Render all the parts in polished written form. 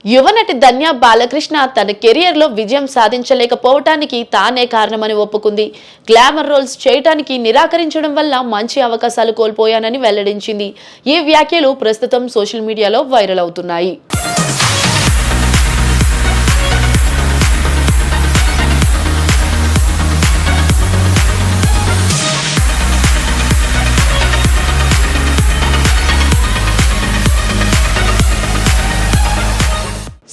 యువనటి ధన్య బాలకృష్ణ తన కెరియర్లో విజయం సాధించలేకపోవటానికి తానే కారణమని ఒప్పుకుంది. గ్లామర్ రోల్స్ చేయటానికి నిరాకరించడం వల్ల మంచి అవకాశాలు కోల్పోయానని వెల్లడించింది. ఈ వ్యాఖ్యలు ప్రస్తుతం సోషల్ మీడియాలో వైరల్ అవుతున్నాయి.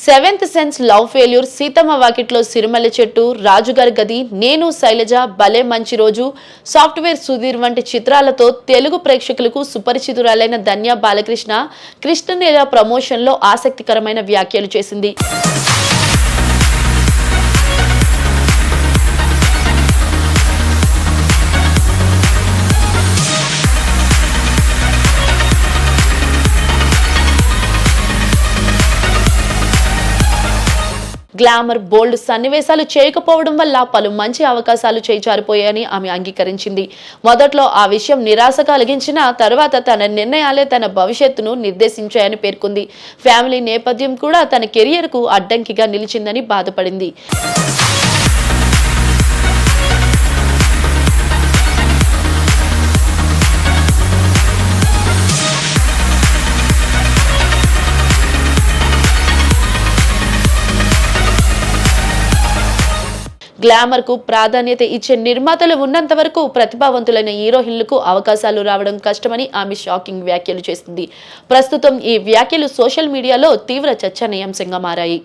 Seventh sense, love failure, Seethamma Vakitlo Sirimalle చెట్టు, రాజుగారి గది, నేను శైలజ, భలే మంచి రోజు, సాఫ్ట్వేర్ సుధీర్ వంటి చిత్రాలతో తెలుగు ప్రేక్షకులకు సుపరిచితురాలైన ధన్య బాలకృష్ణ కృష్ణలీల ప్రమోషన్లో ఆసక్తికరమైన వ్యాఖ్యలు చేసింది. గ్లామర్, బోల్డ్ సన్నివేశాలు చేయకపోవడం వల్ల పలు మంచి అవకాశాలు చేజారిపోయాయని ఆమె అంగీకరించింది. మొదట్లో ఆ విషయం నిరాశ కలిగించిన తర్వాత తన నిర్ణయాలే తన భవిష్యత్తును నిర్దేశించాయని పేర్కొంది. ఫ్యామిలీ నేపథ్యం కూడా తన కెరియర్కు అడ్డంకిగా నిలిచిందని బాధపడింది. గ్లామర్ కు ప్రాధాన్యత ఇచ్చే నిర్మాతలు ఉన్నంత వరకు ప్రతిభావంతులైన హీరోయిన్లకు అవకాశాలు రావడం కష్టమని ఆమె షాకింగ్ వ్యాఖ్యలు చేసింది. ప్రస్తుతం ఈ వ్యాఖ్యలు సోషల్ మీడియాలో తీవ్ర చర్చనీయాంశంగా మారాయి.